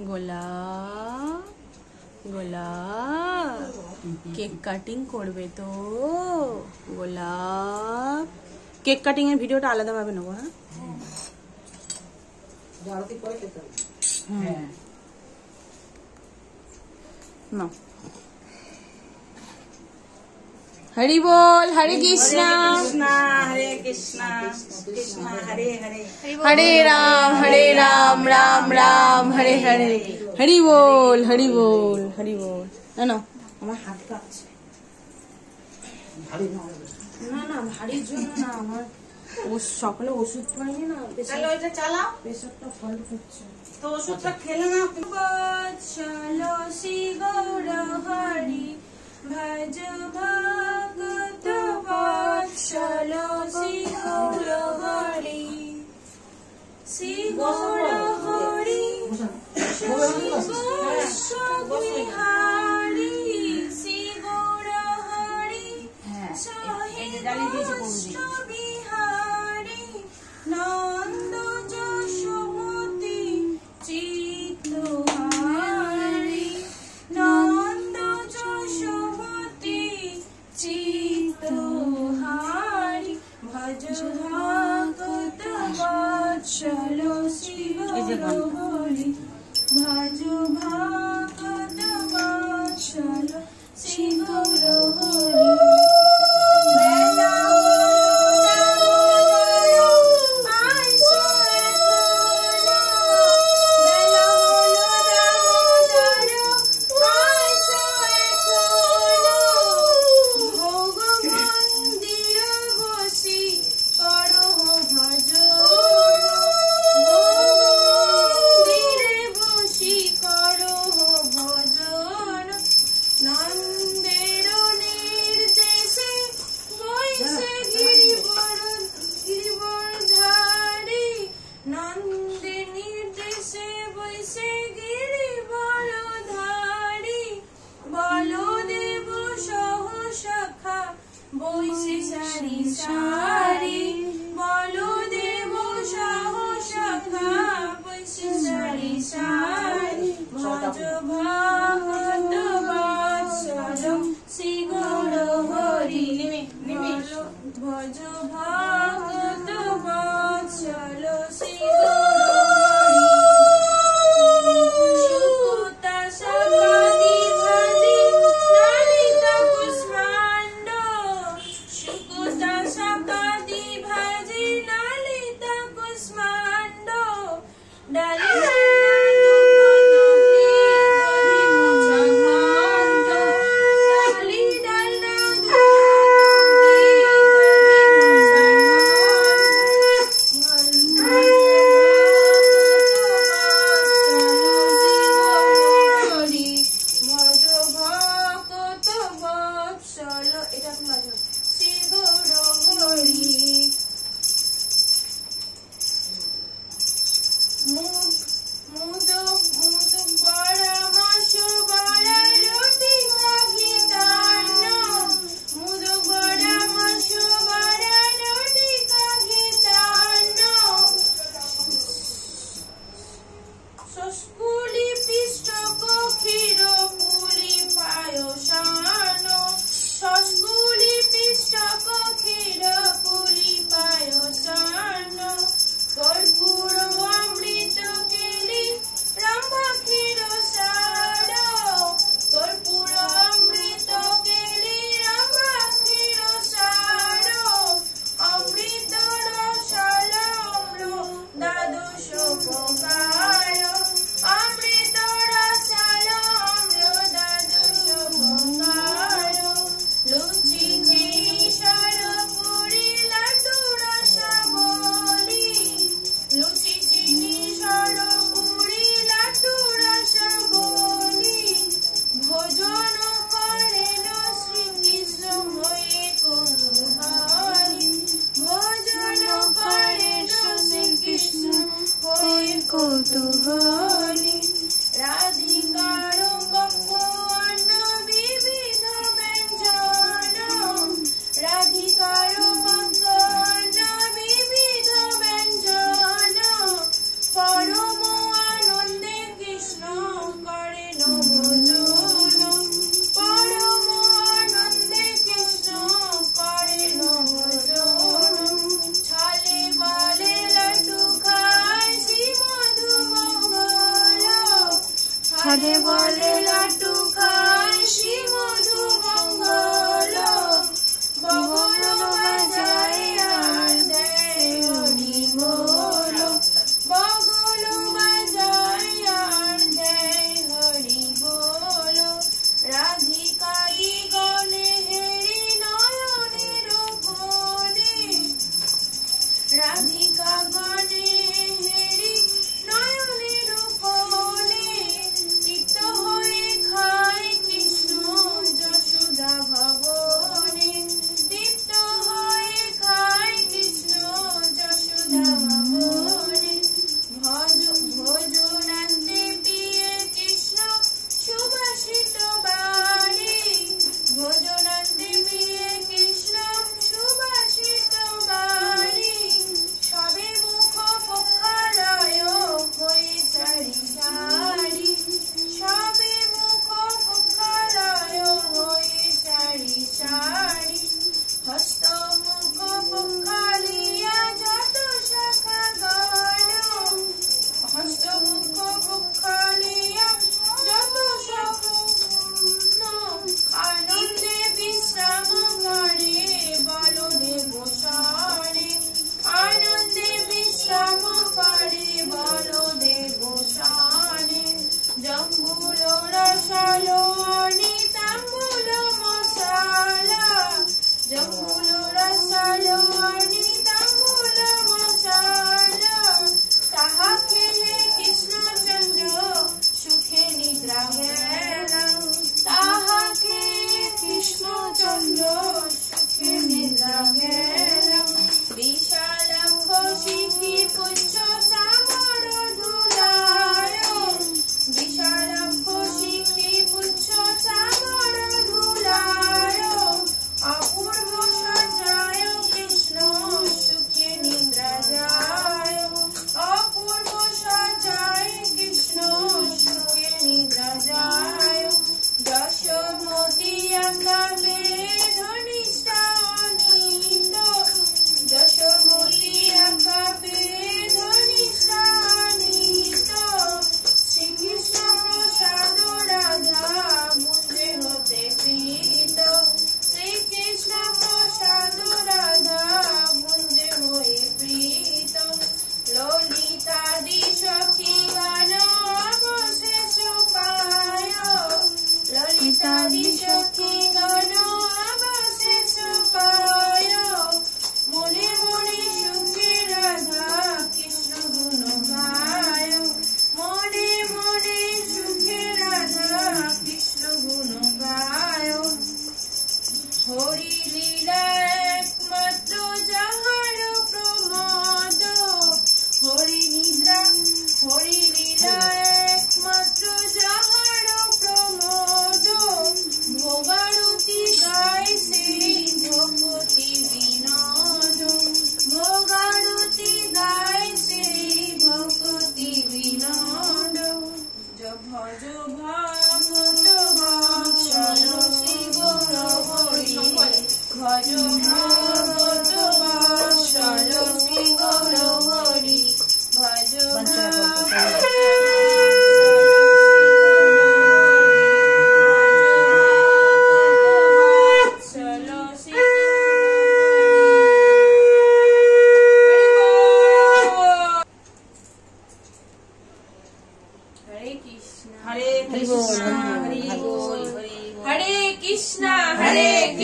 গোলাপ গোলাপ cake cutting করবে তো গোলাপ। কেক কাটিং এর ভিডিওটা আলাদাভাবে নেবো। হ্যাঁ না हरि बोल हरे कृष्णा हरे कृष्णा कृष्णा हरे हरे हरे राम राम राम हरे हरे हरि बोल हरि बोल हरि बोल। ना আমার হাত কাঁপছে। ভারী না না ভারীর জন্য না, আমার সকালে ওষুধ পাইনি না, তাহলে ওইটা চালাও, প্রেশারটা ফল্ট হচ্ছে তো ওষুধটা খেলে না। চলো শ্রী গৌর হরি ভজ ভগত বৎসল শ্রী গৌর হরি শ্রী গৌর হরি বিহারি শ্রী গৌর হরি বিহারি নন্দ যশোমতি চিত্তহারি নন্দ যশোমতি চিত্তহারি ভজ ভগত বৎসল শ্রী গৌর হরি ভজ ভগত বৎসল Shri Gour Hari.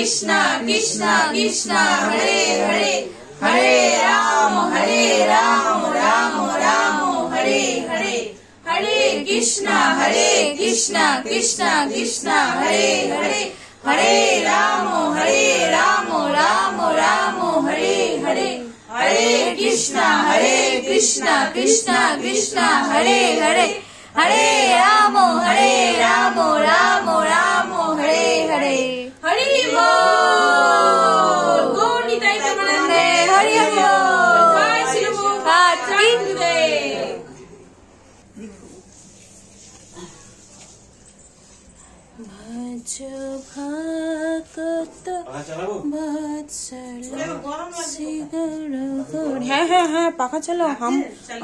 Krishna Krishna Krishna Hare Hare Hare Ram Ram Hare Hare Hare Krishna Krishna Krishna Hare Hare Hare Ram Ram Hare Hare Hare Krishna Krishna Krishna Hare Hare Hare Ram Ram Hare Hare Hari Bol Goni Tai Pramanande Hari Bol Jai Shri Kartik Bhaj Bhagata হ্যাঁ হ্যাঁ হ্যাঁ পাখা চালাও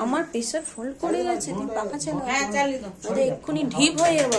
আমার pressure ফল করে গেছে পাখা চালাও এক্ষুনি ঢিপ হয়ে যাবে